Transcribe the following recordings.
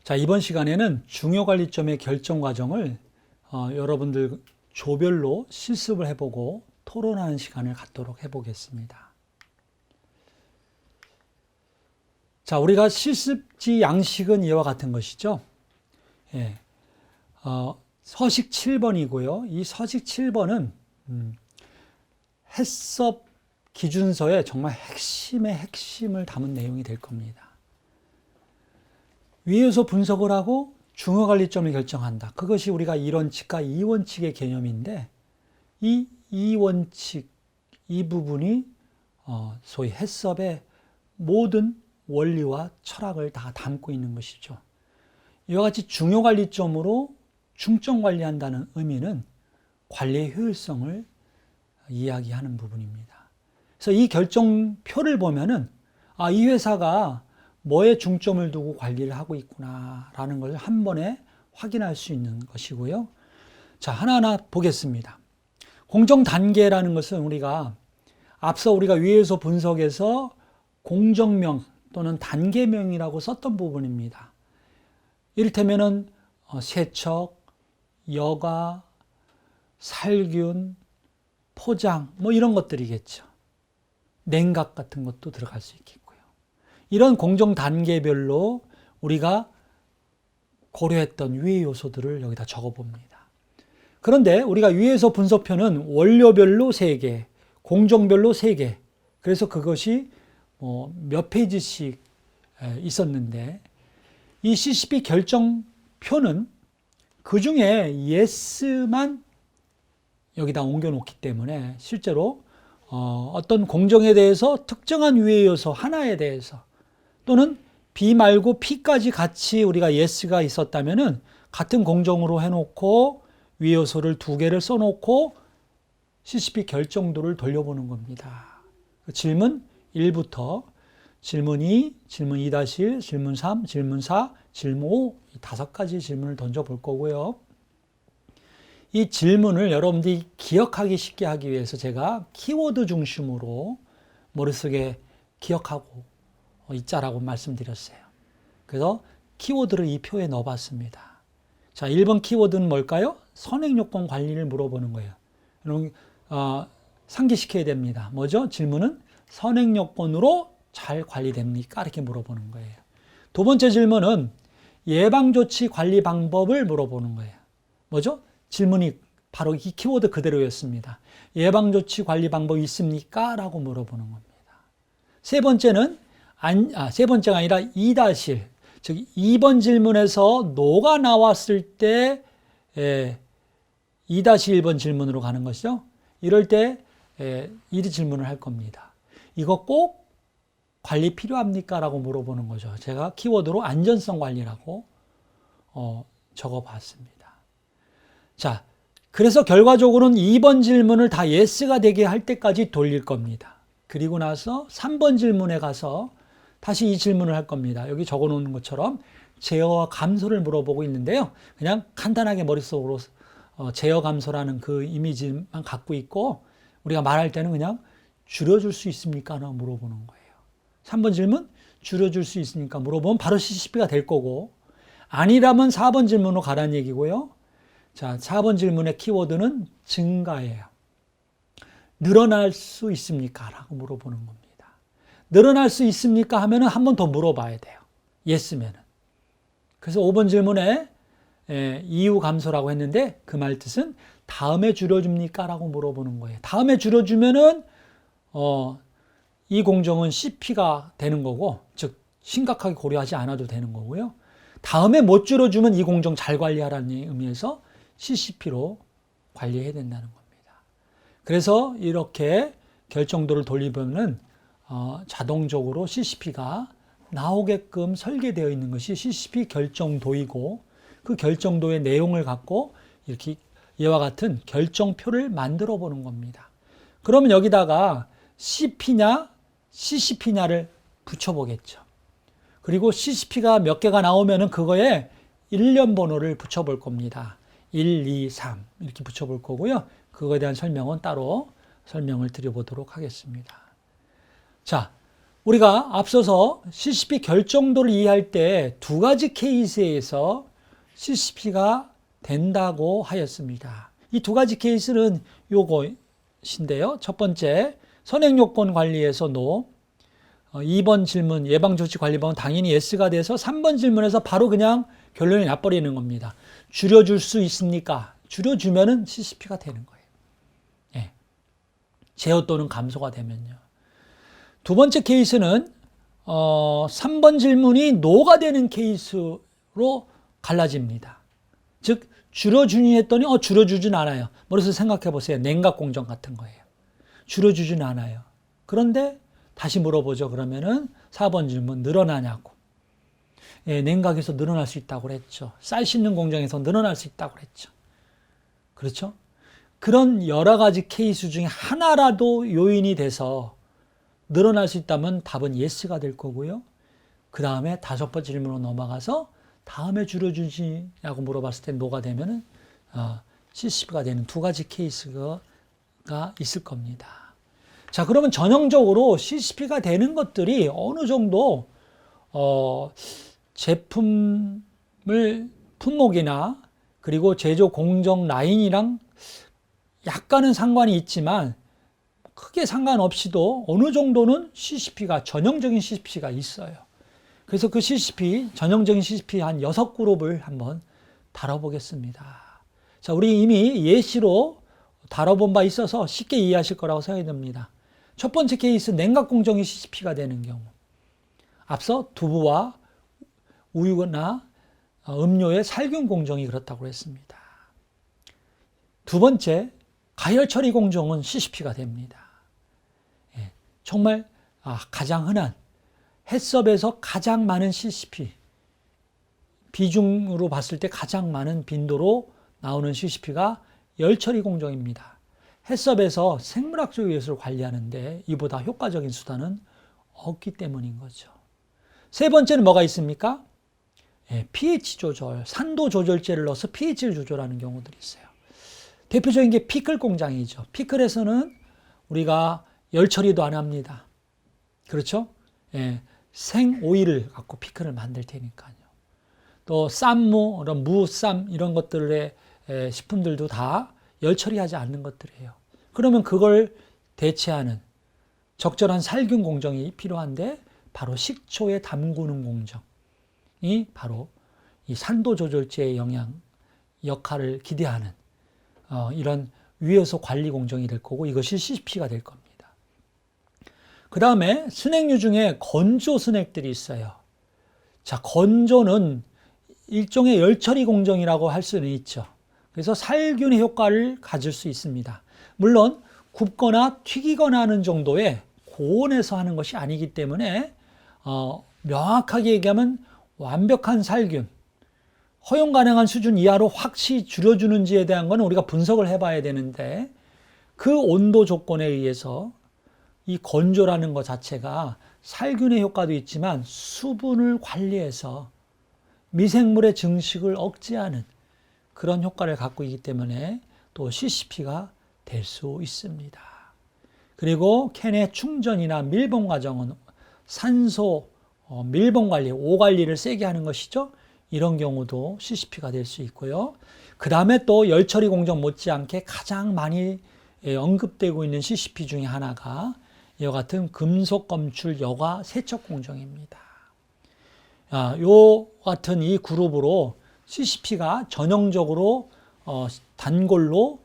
자, 이번 시간에는 중요관리점의 결정 과정을 여러분들 조별로 실습을 해보고 토론하는 시간을 갖도록 해보겠습니다. 자, 우리가 실습지 양식은 이와 같은 것이죠. 예, 서식 7번이고요. 이 서식 7번은 해썹 기준서에 정말 핵심의 핵심을 담은 내용이 될 겁니다. 위에서 분석을 하고 중요관리점을 결정한다. 그것이 우리가 1원칙과 2원칙의 개념인데 이 2원칙, 이 부분이 소위 해썹의 모든 원리와 철학을 다 담고 있는 것이죠. 이와 같이 중요관리점으로 중점관리한다는 의미는 관리의 효율성을 이야기하는 부분입니다. 그래서 이 결정표를 보면은 이 회사가 뭐에 중점을 두고 관리를 하고 있구나라는 걸 한 번에 확인할 수 있는 것이고요. 자, 하나하나 보겠습니다. 공정 단계라는 것은 우리가 앞서 우리가 위에서 분석해서 공정명 또는 단계명이라고 썼던 부분입니다. 이를테면은 세척, 여과, 살균, 포장 뭐 이런 것들이겠죠. 냉각 같은 것도 들어갈 수 있겠고요. 이런 공정 단계별로 우리가 고려했던 위의 요소들을 여기다 적어봅니다. 그런데 우리가 위에서 분석표는 원료별로 3개, 공정별로 3개, 그래서 그것이 몇 페이지씩 있었는데 이 CCP 결정표는 그 중에 yes만 여기다 옮겨놓기 때문에 실제로 어떤 공정에 대해서 특정한 위의 요소 하나에 대해서 또는 B 말고 P까지 같이 우리가 yes가 있었다면은 같은 공정으로 해놓고 위의 요소를 2개를 써놓고 CCP 결정도를 돌려보는 겁니다. 질문 1부터 질문 2, 질문 2-1, 질문 3, 질문 4, 질문 5 5가지 질문을 던져볼 거고요. 이 질문을 여러분들이 기억하기 쉽게 하기 위해서 제가 키워드 중심으로 머릿속에 기억하고 있자라고 말씀드렸어요. 그래서 키워드를 이 표에 넣어봤습니다. 자, 1번 키워드는 뭘까요? 선행요건 관리를 물어보는 거예요. 여러분, 상기시켜야 됩니다. 뭐죠? 질문은 선행요건으로 잘 관리됩니까? 이렇게 물어보는 거예요. 2번째 질문은 예방조치 관리 방법을 물어보는 거예요. 뭐죠? 질문이 바로 이 키워드 그대로였습니다. 예방조치 관리 방법이 있습니까? 라고 물어보는 겁니다. 세 번째는 세 번째가 아니라 2-1, 즉 2번 질문에서 노가 나왔을 때 2-1번 질문으로 가는 것이죠. 이럴 때 이 질문을 할 겁니다. 이거 꼭 관리 필요합니까? 라고 물어보는 거죠. 제가 키워드로 안전성 관리라고 적어봤습니다. 자, 그래서 결과적으로는 2번 질문을 다 yes가 되게 할 때까지 돌릴 겁니다. 그리고 나서 3번 질문에 가서 다시 이 질문을 할 겁니다. 여기 적어 놓는 것처럼 제어와 감소를 물어보고 있는데요. 그냥 간단하게 머릿속으로 제어 감소라는 그 이미지만 갖고 있고 우리가 말할 때는 그냥 줄여줄 수 있습니까? 라고 물어보는 거예요. 3번 질문 줄여줄 수 있습니까? 물어보면 바로 CCP가 될 거고 아니라면 4번 질문으로 가라는 얘기고요. 자, 4번 질문의 키워드는 증가예요. 늘어날 수 있습니까? 라고 물어보는 겁니다. 늘어날 수 있습니까? 하면은 한 번 더 물어봐야 돼요. yes면은. 그래서 5번 질문에 이유 감소라고 했는데 그 말 뜻은 다음에 줄여줍니까? 라고 물어보는 거예요. 다음에 줄여주면은 이 공정은 CP가 되는 거고, 즉 심각하게 고려하지 않아도 되는 거고요. 다음에 못 줄여주면 이 공정 잘 관리하라는 의미에서 CCP로 관리해야 된다는 겁니다. 그래서 이렇게 결정도를 돌리면은 자동적으로 CCP가 나오게끔 설계되어 있는 것이 CCP 결정도이고 그 결정도의 내용을 갖고 이렇게 이와 같은 결정표를 만들어 보는 겁니다. 그러면 여기다가 CP냐 CCP냐를 붙여보겠죠. 그리고 CCP가 몇 개가 나오면은 그거에 일련 번호를 붙여볼 겁니다. 1, 2, 3 이렇게 붙여볼 거고요. 그거에 대한 설명은 따로 설명을 드려보도록 하겠습니다. 자, 우리가 앞서서 CCP 결정도를 이해할 때 두 가지 케이스에서 CCP가 된다고 하였습니다. 이 두 가지 케이스는 요것인데요. 첫 번째, 선행요건 관리에서 NO. 2번 질문, 예방조치관리법은 당연히 YES가 돼서 3번 질문에서 바로 그냥 결론이 나버리는 겁니다. 줄여줄 수 있습니까? 줄여주면은 CCP가 되는 거예요. 예. 제어 또는 감소가 되면요. 두 번째 케이스는 3번 질문이 NO가 되는 케이스로 갈라집니다. 즉 줄여주니 했더니 줄여주진 않아요. 머릿속에 생각해 보세요. 냉각 공정 같은 거예요. 줄여주진 않아요. 그런데 다시 물어보죠. 그러면은 4번 질문 늘어나냐고. 예, 냉각에서 늘어날 수 있다고 그랬죠. 쌀 씻는 공정에서 늘어날 수 있다고 그랬죠. 그렇죠? 그런 여러 가지 케이스 중에 하나라도 요인이 돼서 늘어날 수 있다면 답은 예스가 될 거고요. 그 다음에 다섯 번째 질문으로 넘어가서 다음에 줄여주시냐고 물어봤을 때 노가 되면은 CCP가 되는 두 가지 케이스가 있을 겁니다. 자, 그러면 전형적으로 CCP가 되는 것들이 어느 정도 제품을 품목이나 그리고 제조 공정 라인이랑 약간은 상관이 있지만 크게 상관없이도 어느 정도는 CCP가 전형적인 CCP가 있어요. 그래서 그 CCP, 전형적인 CCP 한 6그룹을 한번 다뤄보겠습니다. 자, 우리 이미 예시로 다뤄본 바 있어서 쉽게 이해하실 거라고 생각이 듭니다. 첫 번째 케이스, 냉각 공정이 CCP가 되는 경우. 앞서 두부와 우유나 음료의 살균 공정이 그렇다고 했습니다. 두 번째, 가열 처리 공정은 CCP가 됩니다. 예, 정말 가장 흔한 해썹에서 가장 많은 CCP, 비중으로 봤을 때 가장 많은 빈도로 나오는 CCP가 열처리 공정입니다. 해썹에서 생물학적 요소를 관리하는데 이보다 효과적인 수단은 없기 때문인 거죠. 세 번째는 뭐가 있습니까? 예, pH 조절, 산도 조절제를 넣어서 pH를 조절하는 경우들이 있어요. 대표적인 게 피클 공장이죠. 피클에서는 우리가 열 처리도 안 합니다. 그렇죠? 예, 생 오일을 갖고 피클을 만들 테니까요. 또 쌈무, 무쌈 이런 것들의 식품들도 다 열 처리하지 않는 것들이에요. 그러면 그걸 대체하는 적절한 살균 공정이 필요한데 바로 식초에 담그는 공정이 바로 이 산도 조절제의 역할을 기대하는 이런 위효소 관리 공정이 될 거고 이것이 CCP가 될 겁니다. 그 다음에 스낵류 중에 건조 스낵들이 있어요. 자, 건조는 일종의 열처리 공정이라고 할 수는 있죠. 그래서 살균의 효과를 가질 수 있습니다. 물론 굽거나 튀기거나 하는 정도의 고온에서 하는 것이 아니기 때문에 명확하게 얘기하면 완벽한 살균, 허용 가능한 수준 이하로 확실히 줄여주는지에 대한 건 우리가 분석을 해봐야 되는데 그 온도 조건에 의해서 이 건조라는 것 자체가 살균의 효과도 있지만 수분을 관리해서 미생물의 증식을 억제하는 그런 효과를 갖고 있기 때문에 또 CCP가 될 수 있습니다. 그리고 캔의 충전이나 밀봉 과정은 산소, 밀봉 관리, 오 관리를 세게 하는 것이죠. 이런 경우도 CCP가 될 수 있고요. 그 다음에 또 열처리 공정 못지않게 가장 많이 언급되고 있는 CCP 중에 하나가 이와 같은 금속 검출 여과 세척 공정입니다. 요 같은 이 그룹으로 CCP가 전형적으로 단골로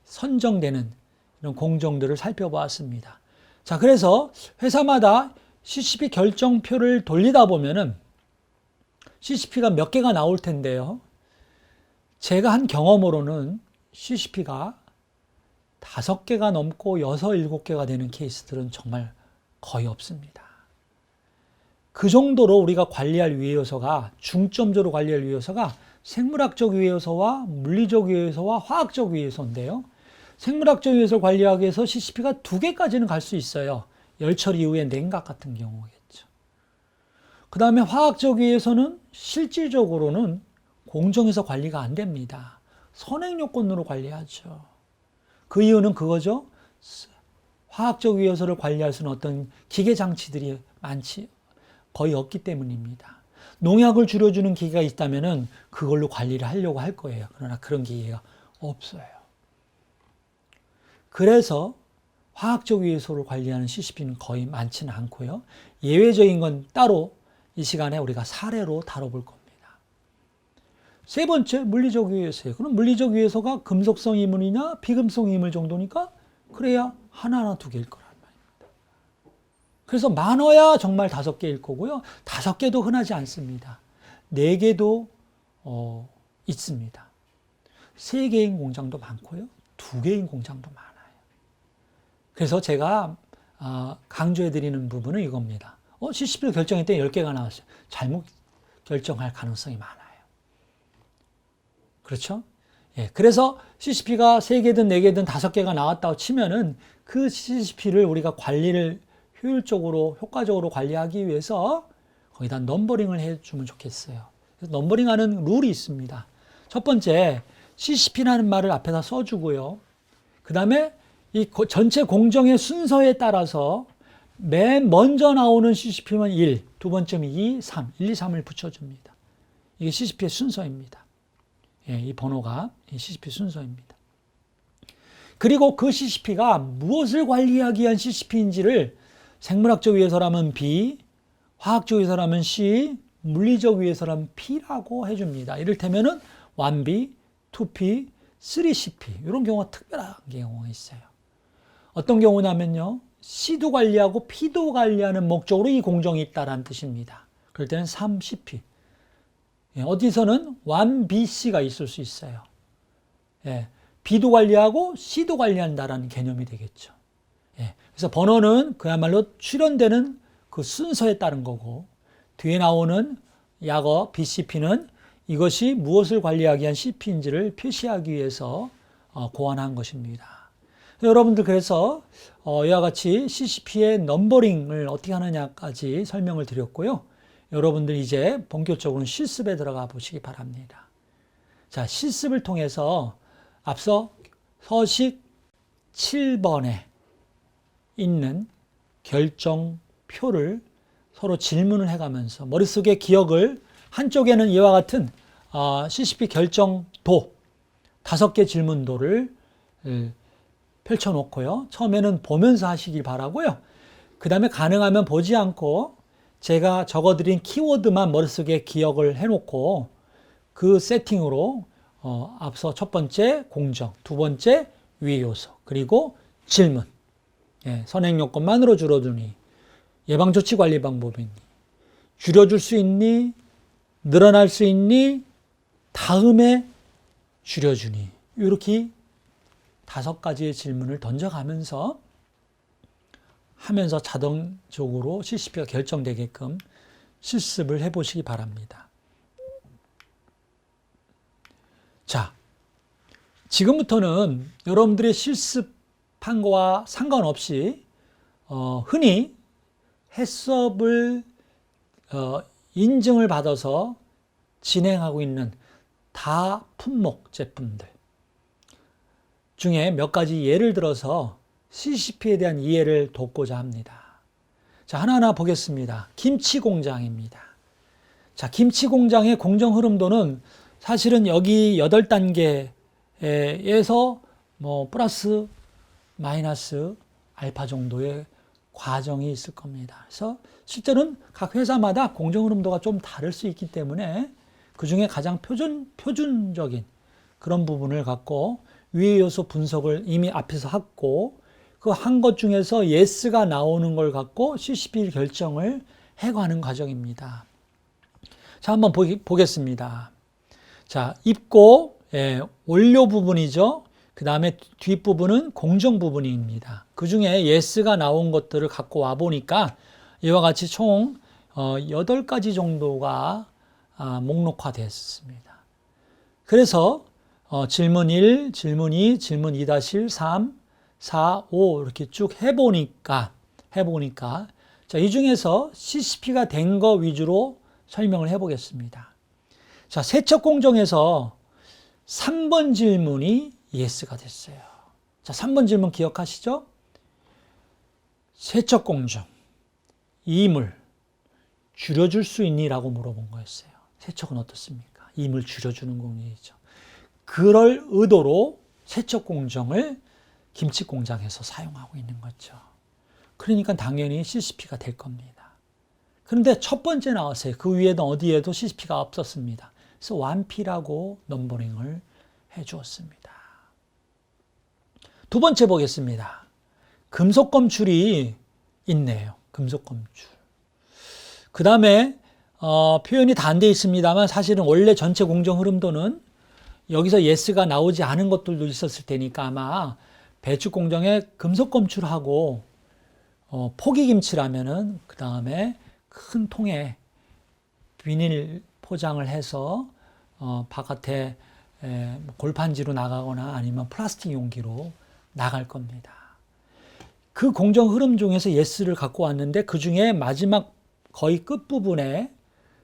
선정되는 이런 공정들을 살펴보았습니다. 자, 그래서 회사마다 CCP 결정표를 돌리다 보면은 CCP가 몇 개가 나올 텐데요. 제가 한 경험으로는 CCP가 5개가 넘고 6, 7개가 되는 케이스들은 정말 거의 없습니다. 그 정도로 우리가 관리할 위해요소가 중점적으로 관리할 위해요소가 생물학적 위해요소와 물리적 위해요소와 화학적 위해요소인데요. 생물학적 위해요소를 관리하기 위해서 CCP가 2개까지는 갈 수 있어요. 열처리 이후의 냉각 같은 경우겠죠. 그 다음에 화학적 위해요소는 실질적으로는 공정에서 관리가 안 됩니다. 선행 요건으로 관리하죠. 그 이유는 그거죠. 화학적 위해서를 관리할 수 있는 어떤 기계 장치들이 거의 없기 때문입니다. 농약을 줄여주는 기계가 있다면은 그걸로 관리를 하려고 할 거예요. 그러나 그런 기계가 없어요. 그래서 화학적 위해소를 관리하는 CCP는 거의 많지는 않고요. 예외적인 건 따로 이 시간에 우리가 사례로 다뤄볼 겁니다. 세 번째, 물리적 위해소예요. 그럼 물리적 위해소가 금속성 이물이냐 비금속 이물 정도니까 그래야 하나나 두 개일 거란 말입니다. 그래서 많아야 정말 5개일 거고요. 5개도 흔하지 않습니다. 4개도 있습니다. 3개인 공장도 많고요. 2개인 공장도 많아요. 그래서 제가 강조해 드리는 부분은 이겁니다. CCP를 결정했더니 10개가 나왔어요. 잘못 결정할 가능성이 많아요. 그렇죠? 예, 그래서 CCP가 3개든 4개든 5개가 나왔다고 치면은 그 CCP를 우리가 관리를 효율적으로, 효과적으로 관리하기 위해서 거기다 넘버링을 해주면 좋겠어요. 그래서 넘버링하는 룰이 있습니다. 첫 번째, CCP라는 말을 앞에다 써주고요. 그 다음에 이 전체 공정의 순서에 따라서 맨 먼저 나오는 CCP면 1, 두 번째면 2, 3, 1, 2, 3을 붙여줍니다. 이게 CCP의 순서입니다. 예, 이 번호가 CCP 순서입니다. 그리고 그 CCP가 무엇을 관리하기 위한 CCP인지를 생물학적 위해서라면 B, 화학적 위해서라면 C, 물리적 위해서라면 P라고 해줍니다. 이를테면은 1B, 2P, 3CP 이런 경우가 특별한 경우가 있어요. 어떤 경우냐면요. C도 관리하고 P도 관리하는 목적으로 이 공정이 있다는 뜻입니다. 그럴 때는 3CP. 예, 어디서는 1BC가 있을 수 있어요. 예, B도 관리하고 C도 관리한다라는 개념이 되겠죠. 예, 그래서 번호는 그야말로 출현되는 그 순서에 따른 거고, 뒤에 나오는 약어 BCP는 이것이 무엇을 관리하기 위한 CP인지를 표시하기 위해서 고안한 것입니다. 여러분들 그래서 이와 같이 CCP의 넘버링을 어떻게 하느냐까지 설명을 드렸고요. 여러분들 이제 본격적으로 실습에 들어가 보시기 바랍니다. 자, 실습을 통해서 앞서 서식 7번에 있는 결정표를 서로 질문을 해가면서 머릿속에 기억을 한쪽에는 이와 같은 CCP 결정도 5개 질문도를 펼쳐놓고요. 처음에는 보면서 하시길 바라고요. 그 다음에 가능하면 보지 않고 제가 적어드린 키워드만 머릿속에 기억을 해놓고 그 세팅으로 앞서 첫 번째 공정, 두 번째 위의 요소, 그리고 질문. 예, 선행요건만으로 줄어드니, 예방조치 관리 방법이니, 줄여줄 수 있니, 늘어날 수 있니, 다음에 줄여주니, 이렇게 5가지의 질문을 던져가면서 하면서 자동적으로 CCP가 결정되게끔 실습을 해보시기 바랍니다. 자, 지금부터는 여러분들의 실습한 거와 상관없이 흔히 해썹을 인증을 받아서 진행하고 있는 다품목 제품들 중에 몇 가지 예를 들어서 CCP에 대한 이해를 돕고자 합니다. 자, 하나하나 보겠습니다. 김치 공장입니다. 자, 김치 공장의 공정 흐름도는 사실은 여기 8단계에서 뭐 플러스 마이너스 알파 정도의 과정이 있을 겁니다. 그래서 실제로는 각 회사마다 공정 흐름도가 좀 다를 수 있기 때문에 그 중에 가장 표준적인 그런 부분을 갖고 위의 요소 분석을 이미 앞에서 했고, 그 한 것 중에서 yes가 나오는 걸 갖고 CCP 결정을 해가는 과정입니다. 자, 한번 보겠습니다. 자, 입고, 원료 부분이죠. 그 다음에 뒷부분은 공정 부분입니다. 그 중에 yes가 나온 것들을 갖고 와 보니까 이와 같이 총 8가지 정도가 목록화되었습니다. 그래서 질문 1, 질문 2, 질문 2-1, 3, 4, 5 이렇게 쭉 해보니까 자, 이 중에서 CCP가 된 거 위주로 설명을 해보겠습니다. 자, 세척 공정에서 3번 질문이 yes가 됐어요. 자, 3번 질문 기억하시죠? 세척공정, 이물 줄여줄 수 있니라고 물어본 거였어요. 세척은 어떻습니까? 이물 줄여주는 공정이죠. 그럴 의도로 세척공정을 김치공장에서 사용하고 있는 거죠. 그러니까 당연히 CCP가 될 겁니다. 그런데 첫 번째 나왔어요. 그 위에는 어디에도 CCP가 없었습니다. 그래서 완피라고 넘버링을 해주었습니다. 두 번째 보겠습니다. 금속 검출이 있네요. 금속 검출. 그 다음에 표현이 다 안 돼 있습니다만 사실은 원래 전체 공정 흐름도는 여기서 yes가 나오지 않은 것들도 있었을 테니까 아마 배추 공정에 금속 검출하고 포기김치라면은 그 다음에 큰 통에 비닐 포장을 해서 바깥에 골판지로 나가거나 아니면 플라스틱 용기로 나갈 겁니다. 그 공정 흐름 중에서 yes를 갖고 왔는데 그 중에 마지막 거의 끝부분에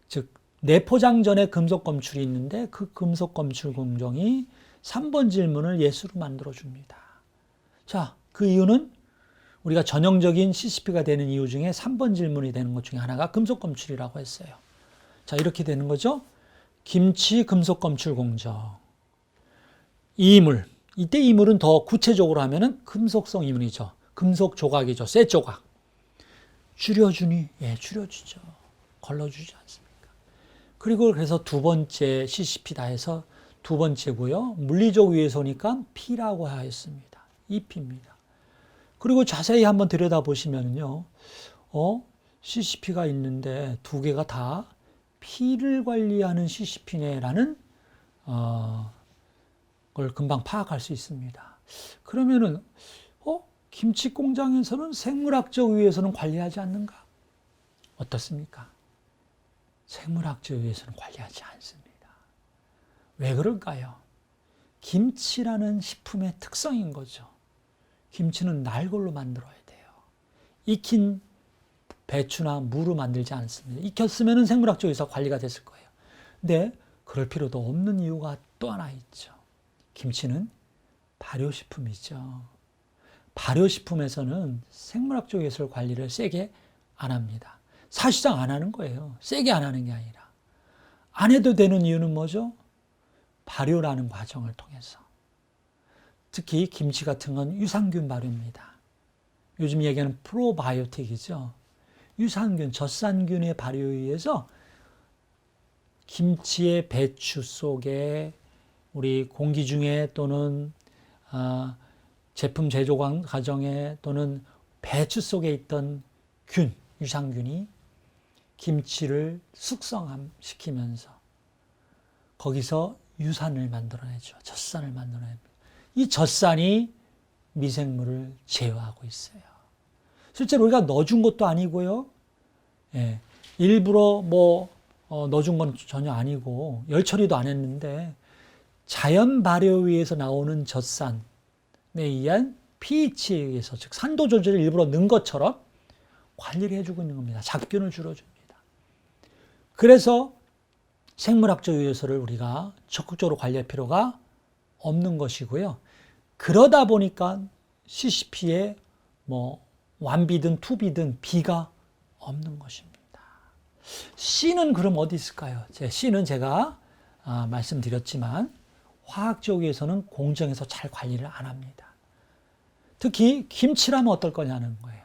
즉 내포장 전에 금속 검출이 있는데 그 금속 검출 공정이 3번 질문을 yes로 만들어줍니다. 자, 그 이유는 우리가 전형적인 CCP가 되는 이유 중에 3번 질문이 되는 것 중에 하나가 금속 검출이라고 했어요. 자, 이렇게 되는 거죠. 김치 금속 검출 공정. 이물. 이때 이물은 더 구체적으로 하면은 금속성 이물이죠. 금속 조각이죠. 쇠 조각. 줄여주니? 예, 줄여주죠. 걸러주지 않습니까? 그리고 그래서 두 번째 CCP다 해서 두 번째고요. 물리적 위해서니까 P라고 하였습니다. EP입니다. 그리고 자세히 한번 들여다보시면요. CCP가 있는데 두 개가 다 P를 관리하는 CCP네라는 걸 금방 파악할 수 있습니다. 그러면은 김치 공장에서는 생물학적 위해서는 관리하지 않는가? 어떻습니까? 생물학적 위해서는 관리하지 않습니다. 왜 그럴까요? 김치라는 식품의 특성인 거죠. 김치는 날골로 만들어야 돼요. 익힌 배추나 무로 만들지 않습니다. 익혔으면 생물학적에서 관리가 됐을 거예요. 근데 그럴 필요도 없는 이유가 또 하나 있죠. 김치는 발효식품이죠. 발효식품에서는 생물학적에서 관리를 세게 안 합니다. 사실상 안 하는 거예요. 세게 안 하는 게 아니라. 안 해도 되는 이유는 뭐죠? 발효라는 과정을 통해서. 특히 김치 같은 건 유산균 발효입니다. 요즘 얘기하는 프로바이오틱이죠. 유산균, 젖산균의 발효에 의해서 김치의 배추 속에 우리 공기 중에 또는 제품 제조 과정에 또는 배추 속에 있던 균, 유산균이 김치를 숙성시키면서 거기서 유산을 만들어내죠. 젖산을 만들어냅니다. 이 젖산이 미생물을 제어하고 있어요. 실제로 우리가 넣어준 것도 아니고요. 예, 일부러 넣어준 건 전혀 아니고 열 처리도 안 했는데 자연 발효에 의해서 나오는 젖산에 의한 pH에 의해서 즉 산도 조절을 일부러 넣은 것처럼 관리를 해주고 있는 겁니다. 잡균을 줄여줍니다. 그래서 생물학적 요소를 우리가 적극적으로 관리할 필요가 없는 것이고요. 그러다 보니까 CCP에 완비든 투비든 B가 없는 것입니다. C는 그럼 어디 있을까요? C는 제가 말씀드렸지만 화학적에서는 공정에서 잘 관리를 안 합니다. 특히 김치라면 어떨 거냐는 거예요.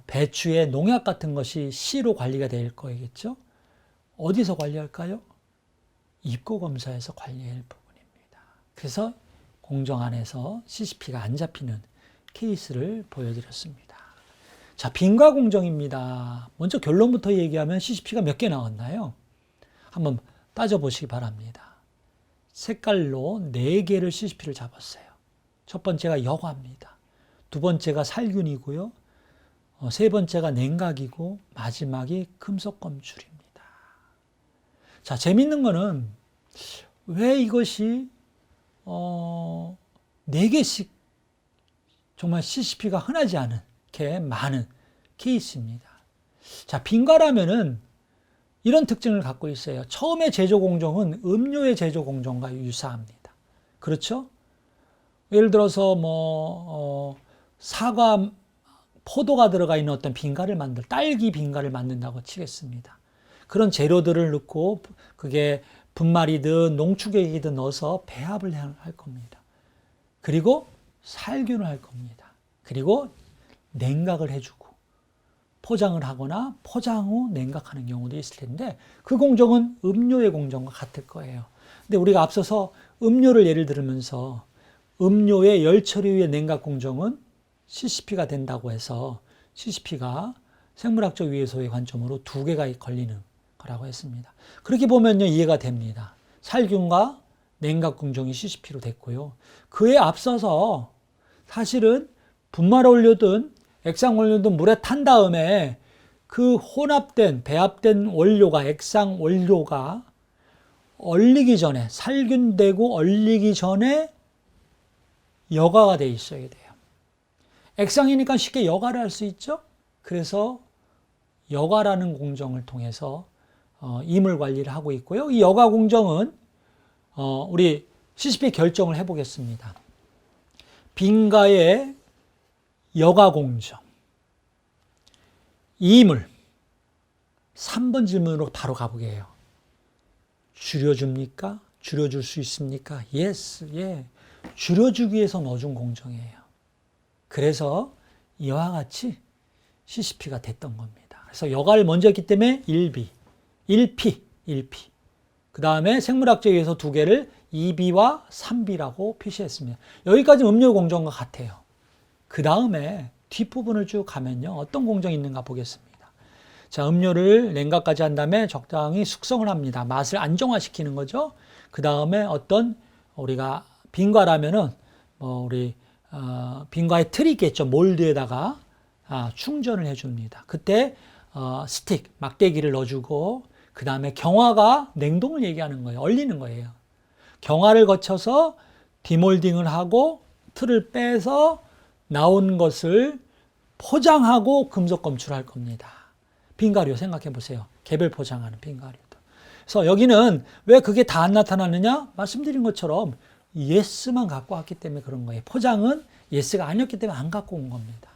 배추의 농약 같은 것이 C로 관리가 될 거겠죠? 어디서 관리할까요? 입고 검사에서 관리할 부분입니다. 그래서 공정 안에서 CCP가 안 잡히는 케이스를 보여드렸습니다. 자, 빈과 공정입니다. 먼저 결론부터 얘기하면 CCP가 몇 개 나왔나요? 한번 따져보시기 바랍니다. 색깔로 4개를 CCP를 잡았어요. 첫 번째가 여과입니다. 두 번째가 살균이고요. 세 번째가 냉각이고 마지막이 금속 검출입니다. 자, 재밌는 거는 왜 이것이 4개씩 정말 CCP가 흔하지 않게 많은 케이스입니다. 자, 빈과라면은 이런 특징을 갖고 있어요. 처음에 제조 공정은 음료의 제조 공정과 유사합니다. 그렇죠? 예를 들어서 사과 포도가 들어가 있는 어떤 빙가를 딸기 빙가를 만든다고 치겠습니다. 그런 재료들을 넣고 그게 분말이든 농축액이든 넣어서 배합을 할 겁니다. 그리고 살균을 할 겁니다. 그리고 냉각을 해주고 포장을 하거나 포장 후 냉각하는 경우도 있을 텐데 그 공정은 음료의 공정과 같을 거예요. 근데 우리가 앞서서 음료를 예를 들면서 음료의 열 처리 후의 냉각 공정은 CCP가 된다고 해서 CCP가 생물학적 위해소의 관점으로 두 개가 걸리는 거라고 했습니다. 그렇게 보면요 이해가 됩니다. 살균과 냉각 공정이 CCP로 됐고요. 그에 앞서서 사실은 분말 원료든 액상 원료든 물에 탄 다음에 그 혼합된 배합된 원료가 액상 원료가 얼리기 전에 살균되고 얼리기 전에 여과가 돼 있어야 돼요. 액상이니까 쉽게 여과를 할 수 있죠. 그래서 여과라는 공정을 통해서 이물 관리를 하고 있고요. 이 여과 공정은 우리 CCP 결정을 해보겠습니다. 빙가의 여과 공정, 이물 3번 질문으로 바로 가보게요. 줄여줍니까? 줄여줄 수 있습니까? Yes, 예. 줄여주기 위해서 넣어준 공정이에요. 그래서 이와 같이 CCP가 됐던 겁니다. 그래서 여과를 먼저 했기 때문에 1B, 1P. 그 다음에 생물학적 위해서 두 개를 2B와 3B라고 표시했습니다. 여기까지 음료 공정과 같아요. 그 다음에 뒷부분을 쭉 가면요. 어떤 공정이 있는가 보겠습니다. 자, 음료를 냉각까지 한 다음에 적당히 숙성을 합니다. 맛을 안정화시키는 거죠. 그 다음에 어떤 우리가 빙과라면은 우리 빙과의 틀이 있겠죠. 몰드에다가 충전을 해줍니다. 그때 스틱, 막대기를 넣어주고 그 다음에 경화가 냉동을 얘기하는 거예요. 얼리는 거예요. 경화를 거쳐서 디몰딩을 하고 틀을 빼서 나온 것을 포장하고 금속 검출할 겁니다. 빙가류 생각해 보세요. 개별 포장하는 빙가류도. 그래서 여기는 왜 그게 다 안 나타나느냐? 말씀드린 것처럼 예스만 갖고 왔기 때문에 그런 거예요. 포장은 예스가 아니었기 때문에 안 갖고 온 겁니다.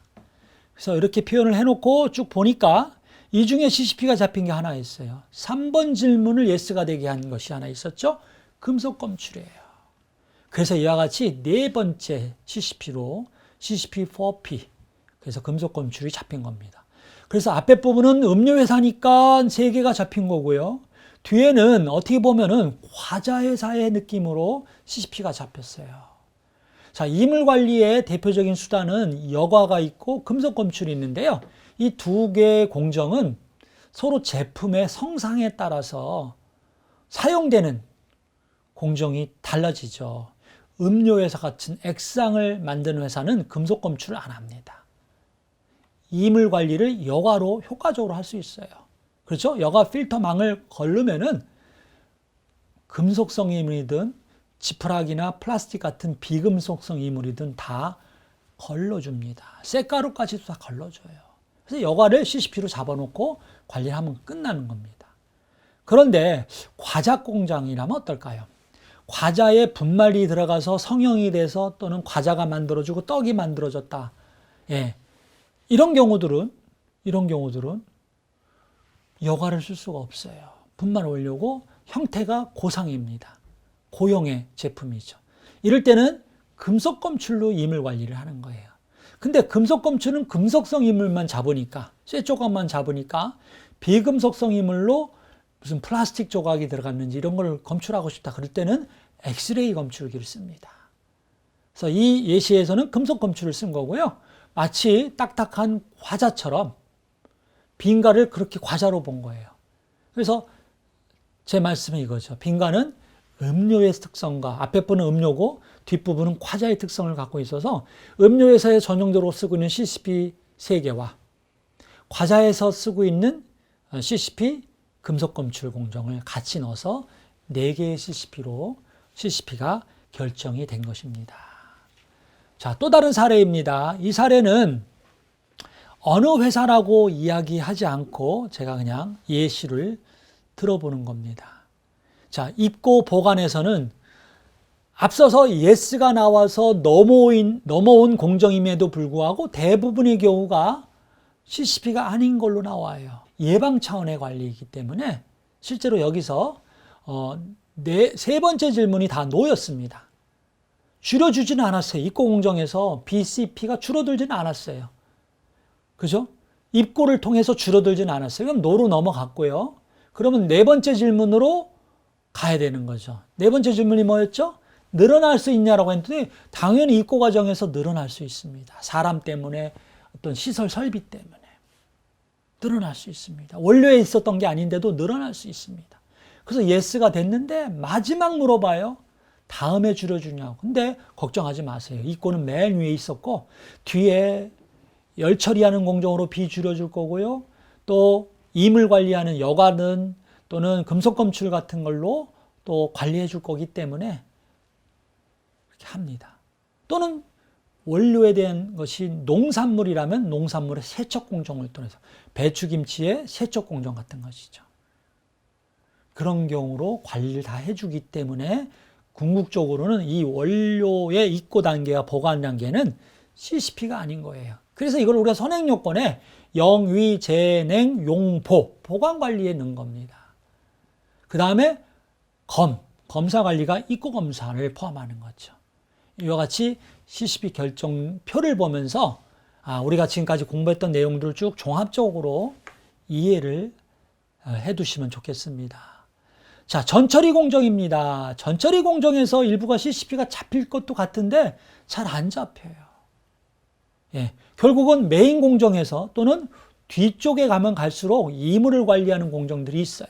그래서 이렇게 표현을 해놓고 쭉 보니까 이 중에 CCP가 잡힌 게 하나 있어요. 3번 질문을 예스가 되게 한 것이 하나 있었죠. 금속 검출이에요. 그래서 이와 같이 네 번째 CCP로 CCP4P 그래서 금속 검출이 잡힌 겁니다. 그래서 앞에 부분은 음료회사니까 3개가 잡힌 거고요. 뒤에는 어떻게 보면은 과자회사의 느낌으로 CCP가 잡혔어요. 자, 이물 관리의 대표적인 수단은 여과가 있고 금속 검출이 있는데요. 이 두 개의 공정은 서로 제품의 성상에 따라서 사용되는 공정이 달라지죠. 음료회사 같은 액상을 만드는 회사는 금속 검출을 안 합니다. 이물 관리를 여과로 효과적으로 할 수 있어요. 그렇죠? 여과 필터망을 걸르면은 금속성 이물이든 지푸라기나 플라스틱 같은 비금속성 이물이든 다 걸러줍니다. 쇳가루까지도 다 걸러줘요. 그래서 여과를 CCP로 잡아놓고 관리하면 끝나는 겁니다. 그런데 과자 공장이라면 어떨까요? 과자에 분말이 들어가서 성형이 돼서 또는 과자가 만들어지고 떡이 만들어졌다. 예. 이런 경우들은 여과를 쓸 수가 없어요. 분말 원료고 형태가 고상입니다. 고형의 제품이죠. 이럴 때는 금속 검출로 이물 관리를 하는 거예요. 근데 금속 검출은 금속성 이물만 잡으니까, 쇠 조각만 잡으니까 비금속성 이물로 무슨 플라스틱 조각이 들어갔는지 이런 걸 검출하고 싶다. 그럴 때는 엑스레이 검출기를 씁니다. 그래서 이 예시에서는 금속 검출을 쓴 거고요. 마치 딱딱한 과자처럼 빙가를 그렇게 과자로 본 거예요. 그래서 제 말씀은 이거죠. 빙가는 음료의 특성과 앞에 부분은 음료고 뒷부분은 과자의 특성을 갖고 있어서 음료회사에 전용적으로 쓰고 있는 CCP 3개와 과자에서 쓰고 있는 CCP 금속 검출 공정을 같이 넣어서 4개의 CCP가 결정이 된 것입니다. 자, 또 다른 사례입니다. 이 사례는 어느 회사라고 이야기하지 않고 제가 그냥 예시를 들어보는 겁니다. 자, 입고 보관에서는 앞서서 yes가 나와서 넘어온 공정임에도 불구하고 대부분의 경우가 CCP가 아닌 걸로 나와요. 예방 차원의 관리이기 때문에 실제로 여기서 세 번째 질문이 다 노였습니다. 줄여주지는 않았어요. 입고 공정에서 BCP가 줄어들지는 않았어요. 그죠? 입고를 통해서 줄어들지는 않았어요. 그럼 노로 넘어갔고요. 그러면 네 번째 질문으로 가야 되는 거죠. 네 번째 질문이 뭐였죠? 늘어날 수 있냐라고 했더니 당연히 입고 과정에서 늘어날 수 있습니다. 사람 때문에 어떤 시설 설비 때문에 늘어날 수 있습니다. 원료에 있었던 게 아닌데도 늘어날 수 있습니다. 그래서 yes가 됐는데 마지막 물어봐요. 다음에 줄여주냐고. 근데 걱정하지 마세요. 입고는 맨 위에 있었고 뒤에 열 처리하는 공정으로 B 줄여줄 거고요. 또 임을 관리하는 여과는 또는 금속 검출 같은 걸로 또 관리해 줄 거기 때문에 이렇게 합니다. 또는 원료에 대한 것이 농산물이라면 농산물의 세척 공정을 통해서 배추김치의 세척 공정 같은 것이죠. 그런 경우로 관리를 다 해주기 때문에 궁극적으로는 이 원료의 입고 단계와 보관 단계는 CCP가 아닌 거예요. 그래서 이걸 우리가 선행요건에 영위, 재냉, 용보, 보관 관리에 넣은 겁니다. 그 다음에 검사 관리가 입고 검사를 포함하는 거죠. 이와 같이 CCP 결정표를 보면서 우리가 지금까지 공부했던 내용들을 쭉 종합적으로 이해를 해 두시면 좋겠습니다. 자, 전처리 공정입니다. 전처리 공정에서 일부가 CCP가 잡힐 것도 같은데 잘 안 잡혀요. 예, 결국은 메인 공정에서 또는 뒤쪽에 가면 갈수록 이물을 관리하는 공정들이 있어요.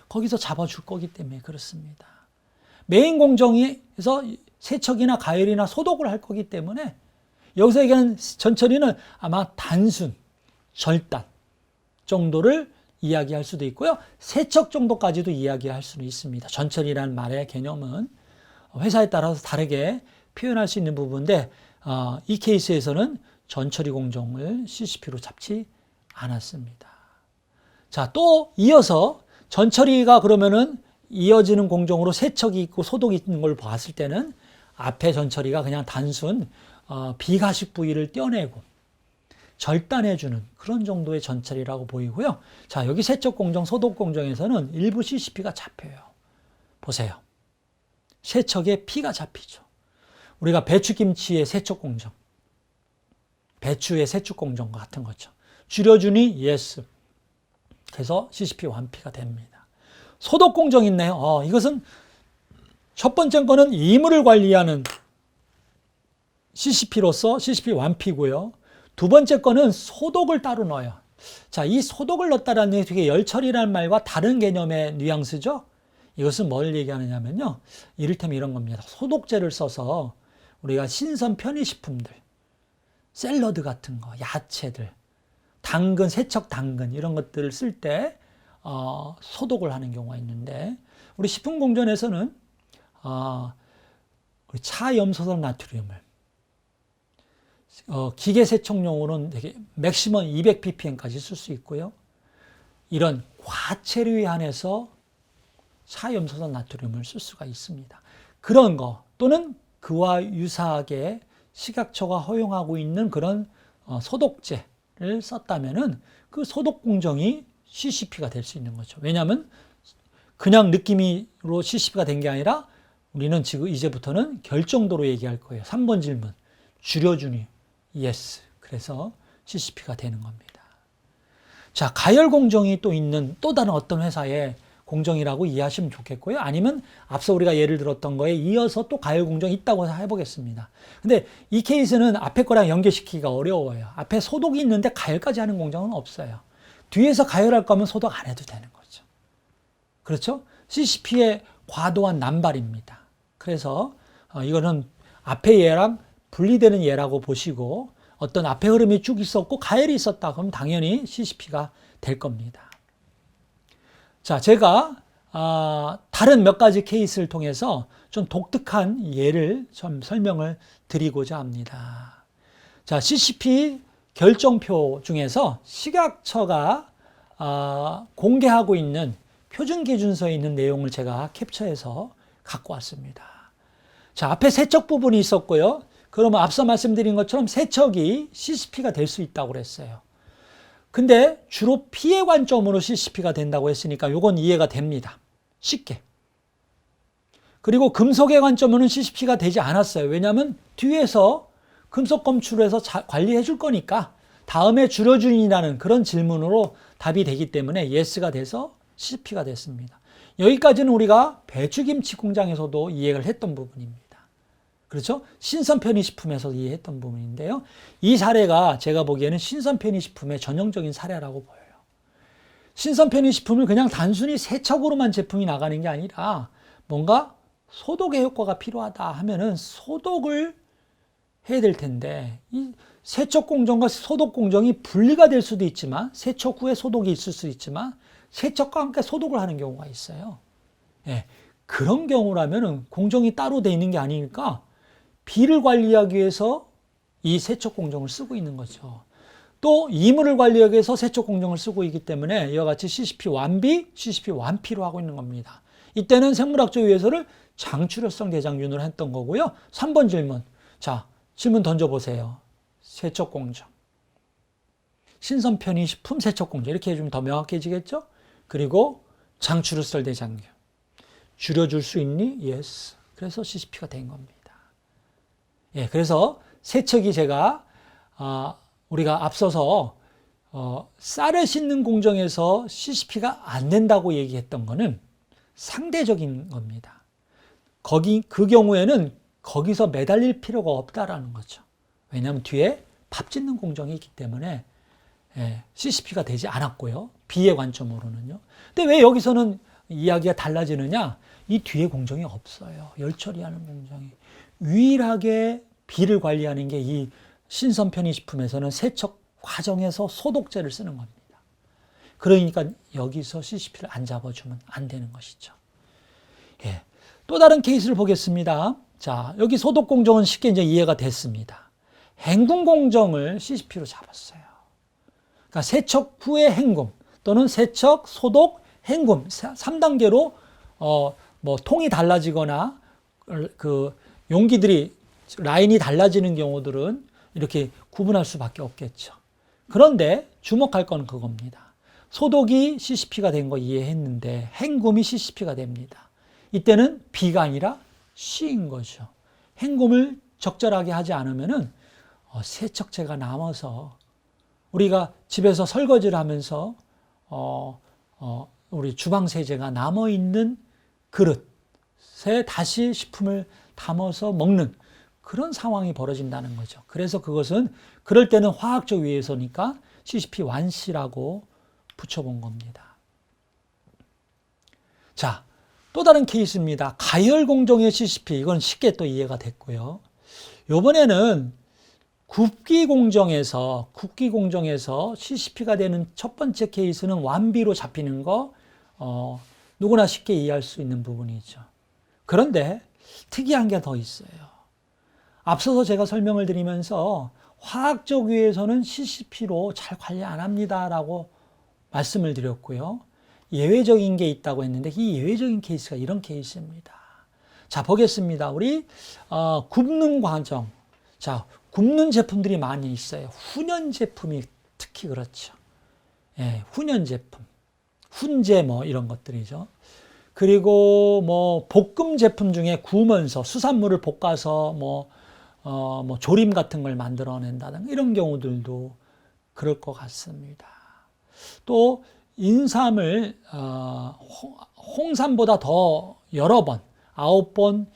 거기서 잡아줄 거기 때문에 그렇습니다. 메인 공정에서 세척이나 가열이나 소독을 할 거기 때문에 여기서 얘기하는 전처리는 아마 단순, 절단 정도를 이야기할 수도 있고요. 세척 정도까지도 이야기할 수는 있습니다. 전처리라는 말의 개념은 회사에 따라서 다르게 표현할 수 있는 부분인데 이 케이스에서는 전처리 공정을 CCP로 잡지 않았습니다. 자, 또 이어서 전처리가 그러면은 이어지는 공정으로 세척이 있고 소독이 있는 걸 봤을 때는 앞에 전처리가 그냥 단순 비가식 부위를 떼어내고 절단해주는 그런 정도의 전처리라고 보이고요. 자, 여기 세척 공정, 소독 공정에서는 일부 CCP가 잡혀요. 보세요. 세척에 P가 잡히죠. 우리가 배추김치의 세척 공정, 배추의 세척 공정과 같은 거죠. 줄여주니 yes. 그래서 CCP 완피가 됩니다. 소독 공정 있네요. 이것은 첫 번째 거는 이물을 관리하는 CCP로서 CCP 완피고요. 두 번째 거는 소독을 따로 넣어요. 자, 이 소독을 넣었다라는 게 되게 열처리라는 말과 다른 개념의 뉘앙스죠. 이것은 뭘 얘기하느냐면요. 이를테면 이런 겁니다. 소독제를 써서 우리가 신선 편의식품들, 샐러드 같은 거, 야채들, 당근, 세척 당근 이런 것들을 쓸 때 소독을 하는 경우가 있는데 우리 식품공정에서는 차염소산 나트륨을 기계 세척용으로는 되게 맥시멈 200ppm까지 쓸 수 있고요. 이런 과체류에 한해서 차염소산 나트륨을 쓸 수가 있습니다. 그런 거 또는 그와 유사하게 식약처가 허용하고 있는 그런 소독제를 썼다면은 그 소독 공정이 CCP가 될 수 있는 거죠. 왜냐하면 그냥 느낌으로 CCP가 된 게 아니라 우리는 지금 이제부터는 결정도로 얘기할 거예요. 3번 질문. 줄여주니 yes. 그래서 CCP가 되는 겁니다. 자, 가열 공정이 또 있는 또 다른 어떤 회사의 공정이라고 이해하시면 좋겠고요. 아니면 앞서 우리가 예를 들었던 거에 이어서 또 가열 공정이 있다고 해보겠습니다. 근데 이 케이스는 앞에 거랑 연결시키기가 어려워요. 앞에 소독이 있는데 가열까지 하는 공정은 없어요. 뒤에서 가열할 거면 소독 안 해도 되는 거죠. 그렇죠? CCP의 과도한 남발입니다. 그래서 이거는 앞에 예랑 분리되는 예라고 보시고 어떤 앞에 흐름이 쭉 있었고 가열이 있었다 그러면 당연히 CCP가 될 겁니다. 자, 제가 다른 몇 가지 케이스를 통해서 좀 독특한 예를 좀 설명을 드리고자 합니다. 자, CCP 결정표 중에서 식약처가 공개하고 있는 표준 기준서에 있는 내용을 제가 캡처해서 갖고 왔습니다. 자, 앞에 세척 부분이 있었고요. 그러면 앞서 말씀드린 것처럼 세척이 CCP가 될 수 있다고 그랬어요. 근데 주로 피해 관점으로 CCP가 된다고 했으니까 이건 이해가 됩니다. 쉽게. 그리고 금속의 관점으로는 CCP가 되지 않았어요. 왜냐하면 뒤에서 금속 검출해서 관리해 줄 거니까 다음에 줄여준이라는 그런 질문으로 답이 되기 때문에 yes가 돼서 CCP가 됐습니다. 여기까지는 우리가 배추김치 공장에서도 이해를 했던 부분입니다. 그렇죠? 신선편의식품에서 이해했던 부분인데요. 이 사례가 제가 보기에는 신선편의식품의 전형적인 사례라고 보여요. 신선편의식품을 그냥 단순히 세척으로만 제품이 나가는 게 아니라 뭔가 소독의 효과가 필요하다 하면은 소독을 해야 될 텐데 이 세척 공정과 소독 공정이 분리가 될 수도 있지만 세척 후에 소독이 있을 수 있지만 세척과 함께 소독을 하는 경우가 있어요. 예, 그런 경우라면은 공정이 따로 돼 있는 게 아니니까 비를 관리하기 위해서 이 세척 공정을 쓰고 있는 거죠. 또 이물을 관리하기 위해서 세척 공정을 쓰고 있기 때문에 이와 같이 CCP 완비, CCP 완피로 하고 있는 겁니다. 이때는 생물학적 위해서를 장출혈성 대장균으로 했던 거고요. 3번 질문. 자, 질문 던져보세요. 세척 공정. 신선편의식품 세척 공정. 이렇게 해주면 더 명확해지겠죠? 그리고 장출혈성 대장균. 줄여줄 수 있니? Yes. 그래서 CCP가 된 겁니다. 예, 그래서 세척이 제가 우리가 앞서서 쌀을 씻는 공정에서 CCP가 안 된다고 얘기했던 거는 상대적인 겁니다. 그 경우에는 거기서 매달릴 필요가 없다라는 거죠. 왜냐하면 뒤에 밥 짓는 공정이 있기 때문에 CCP가 되지 않았고요. 비의 관점으로는요. 근데 왜 여기서는 이야기가 달라지느냐? 이 뒤에 공정이 없어요. 열 처리하는 공정이. 유일하게 비를 관리하는 게 이 신선편의식품에서는 세척 과정에서 소독제를 쓰는 겁니다. 그러니까 여기서 CCP를 안 잡아주면 안 되는 것이죠. 예. 또 다른 케이스를 보겠습니다. 자, 여기 소독 공정은 쉽게 이제 이해가 됐습니다. 헹굼 공정을 CCP로 잡았어요. 그러니까 세척 후의 헹굼 또는 세척, 소독, 헹굼 3단계로 뭐 통이 달라지거나 그 용기들이 라인이 달라지는 경우들은 이렇게 구분할 수밖에 없겠죠. 그런데 주목할 건 그겁니다. 소독이 CCP가 된 거 이해했는데 헹굼이 CCP가 됩니다. 이때는 B가 아니라 C인 거죠. 헹굼을 적절하게 하지 않으면은 세척제가 남아서 우리가 집에서 설거지를 하면서 우리 주방 세제가 남아 있는 그릇에 다시 식품을 담아서 먹는 그런 상황이 벌어진다는 거죠. 그래서 그것은 그럴 때는 화학적 위해서니까 CCP 완C라고 붙여본 겁니다. 자, 또 다른 케이스입니다. 가열 공정의 CCP, 이건 쉽게 또 이해가 됐고요. 이번에는 굽기 공정에서 CCP가 되는 첫 번째 케이스는 완비로 잡히는 거 누구나 쉽게 이해할 수 있는 부분이죠. 그런데 특이한 게 더 있어요. 앞서서 제가 설명을 드리면서 화학적 위해서는 CCP로 잘 관리 안 합니다라고 말씀을 드렸고요. 예외적인 게 있다고 했는데 이 예외적인 케이스가 이런 케이스입니다. 자, 보겠습니다. 우리 굽는 과정. 자, 굽는 제품들이 많이 있어요. 훈연 제품이 특히 그렇죠. 예, 훈연 제품. 훈제 뭐 이런 것들이죠. 그리고 뭐 볶음 제품 중에 구우면서 수산물을 볶아서 뭐 조림 같은 걸 만들어낸다든가 이런 경우들도 그럴 것 같습니다. 또 인삼을 홍삼보다 더 여러 번, 9번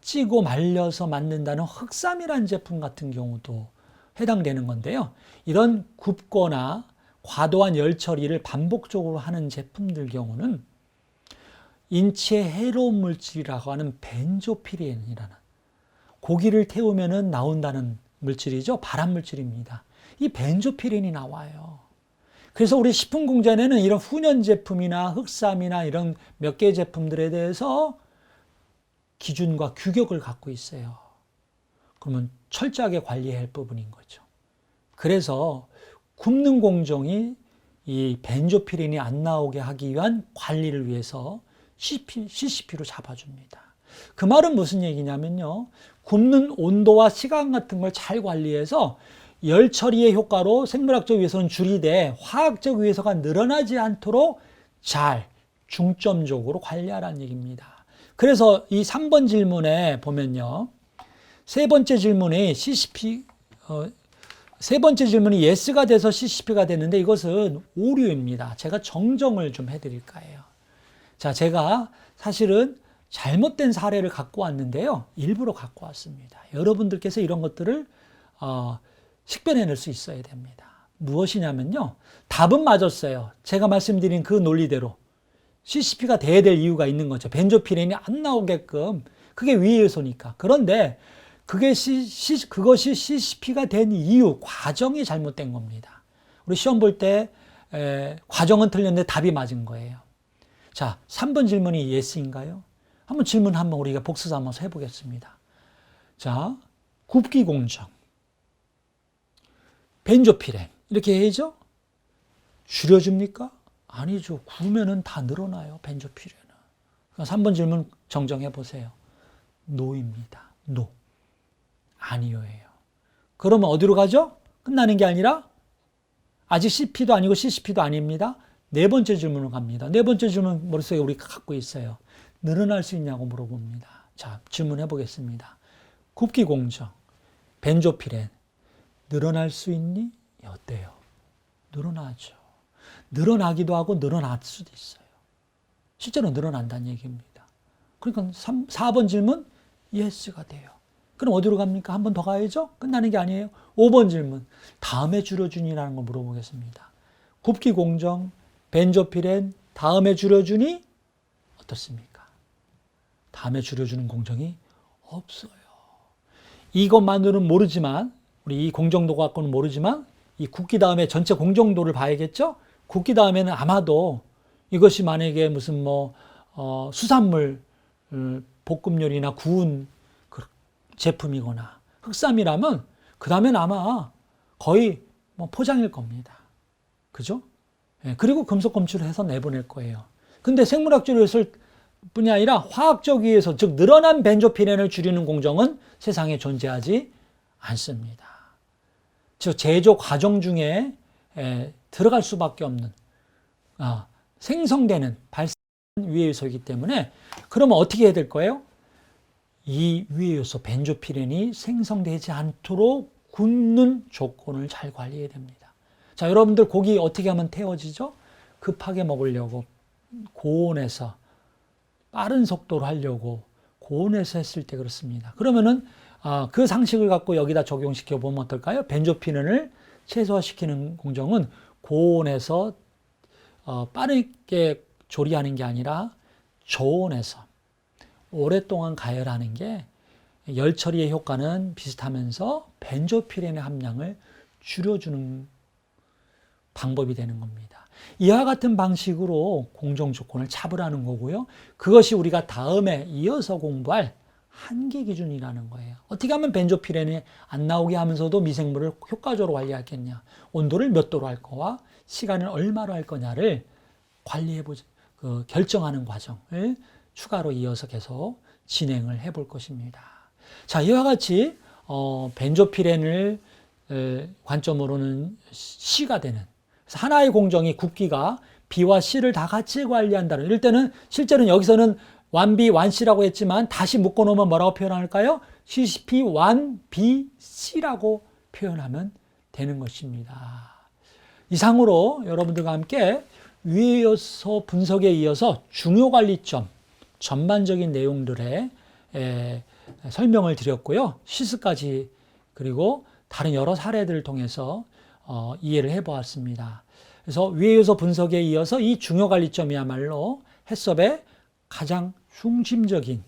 찌고 말려서 만든다는 흑삼이라는 제품 같은 경우도 해당되는 건데요. 이런 굽거나 과도한 열 처리를 반복적으로 하는 제품들 경우는 인체에 해로운 물질이라고 하는 벤조피렌이라는 고기를 태우면 나온다는 물질이죠. 발암 물질입니다. 이 벤조피렌이 나와요. 그래서 우리 식품공단에는 이런 훈연 제품이나 흑삼이나 이런 몇 개 제품들에 대해서 기준과 규격을 갖고 있어요. 그러면 철저하게 관리해야 할 부분인 거죠. 그래서 굽는 공정이 이 벤조피렌이 안 나오게 하기 위한 관리를 위해서 CCP로 잡아줍니다. 그 말은 무슨 얘기냐면요. 굽는 온도와 시간 같은 걸 잘 관리해서 열 처리의 효과로 생물학적 위해서는 줄이되 화학적 위해서가 늘어나지 않도록 잘 중점적으로 관리하라는 얘기입니다. 그래서 이 3번 질문에 보면요. 세 번째 질문이 세 번째 질문이 yes가 돼서 CCP가 됐는데 이것은 오류입니다. 제가 정정을 좀 해드릴까 해요. 자, 제가 사실은 잘못된 사례를 갖고 왔는데요. 일부러 갖고 왔습니다. 여러분들께서 이런 것들을 식별해낼 수 있어야 됩니다. 무엇이냐면요. 답은 맞았어요. 제가 말씀드린 그 논리대로. CCP가 돼야 될 이유가 있는 거죠. 벤조피렌이 안 나오게끔. 그게 위의 요소니까. 그런데 그것이 CCP가 된 이유, 과정이 잘못된 겁니다. 우리 시험 볼 때 과정은 틀렸는데 답이 맞은 거예요. 자, 3번 질문이 yes인가요? 한번 질문 한번 우리가 복수 삼아서 해보겠습니다. 자, 굽기 공정. 벤조피렌. 이렇게 해야죠? 줄여줍니까? 아니죠. 구우면은 다 늘어나요. 벤조피렌은. 그러니까 3번 질문 정정해 보세요. 노입니다. 노. 아니요예요. 그러면 어디로 가죠? 끝나는 게 아니라 아직 CP도 아니고 CCP도 아닙니다. 네 번째 질문으로 갑니다. 네 번째 질문 머릿속에 우리가 갖고 있어요. 늘어날 수 있냐고 물어봅니다. 자, 질문해 보겠습니다. 굽기 공정, 벤조피렌 늘어날 수 있니? 어때요? 늘어나죠. 늘어나기도 하고 늘어날 수도 있어요. 실제로 늘어난다는 얘기입니다. 그러니까 4번 질문 yes가 돼요. 그럼 어디로 갑니까? 한 번 더 가야죠? 끝나는 게 아니에요. 5번 질문. 다음에 줄여주니라는 걸 물어보겠습니다. 굽기 공정, 벤조피렌 다음에 줄여주니? 어떻습니까? 다음에 줄여주는 공정이 없어요. 이것만으로는 모르지만, 우리 이 공정도 갖고는 모르지만, 이 굽기 다음에 전체 공정도를 봐야겠죠? 굽기 다음에는 아마도 이것이 만약에 무슨 수산물, 볶음 요리나 구운 제품이거나 흑삼이라면 그 다음엔 아마 거의 포장일 겁니다. 그죠? 예, 그리고 금속 검출을 해서 내보낼 거예요. 근데 생물학적 요소를 뿐이 아니라 화학적 위해서, 즉 늘어난 벤조피렌을 줄이는 공정은 세상에 존재하지 않습니다. 즉 제조 과정 중에 들어갈 수밖에 없는 생성되는 발생 위해 요소이기 때문에 그러면 어떻게 해야 될 거예요? 이 위의 요소 벤조피렌이 생성되지 않도록 굽는 조건을 잘 관리해야 됩니다. 자, 여러분들 고기 어떻게 하면 태워지죠? 급하게 먹으려고 고온에서 빠른 속도로 하려고 고온에서 했을 때 그렇습니다. 그러면은 그 상식을 갖고 여기다 적용시켜 보면 어떨까요? 벤조피렌을 최소화시키는 공정은 고온에서 빠르게 조리하는 게 아니라 저온에서 오랫동안 가열하는 게 열 처리의 효과는 비슷하면서 벤조피렌의 함량을 줄여주는 방법이 되는 겁니다. 이와 같은 방식으로 공정 조건을 잡으라는 거고요. 그것이 우리가 다음에 이어서 공부할 한계 기준이라는 거예요. 어떻게 하면 벤조피렌이 안 나오게 하면서도 미생물을 효과적으로 관리하겠냐. 온도를 몇 도로 할 거와 시간을 얼마로 할 거냐를 관리해보자. 결정하는 과정을 추가로 이어서 계속 진행을 해볼 것입니다. 자, 이와 같이 벤조피렌을 관점으로는 C가 되는, 그래서 하나의 공정이 굽기가 B와 C를 다 같이 관리한다는, 이럴 때는 실제로는 여기서는 1B, 1C라고 했지만 다시 묶어놓으면 뭐라고 표현할까요? CCP 1BC라고 표현하면 되는 것입니다. 이상으로 여러분들과 함께 위의 요소 분석에 이어서 중요관리점 전반적인 내용들의 설명을 드렸고요. 시스까지 그리고 다른 여러 사례들을 통해서 이해를 해보았습니다. 그래서 위의 요소 분석에 이어서 이 중요관리점이야말로 해썹의 가장 중심적인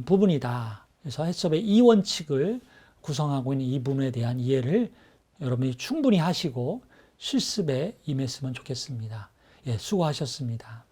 부분이다. 그래서 해썹의 이 원칙을 구성하고 있는 이 부분에 대한 이해를 여러분이 충분히 하시고 실습에 임했으면 좋겠습니다. 예, 수고하셨습니다.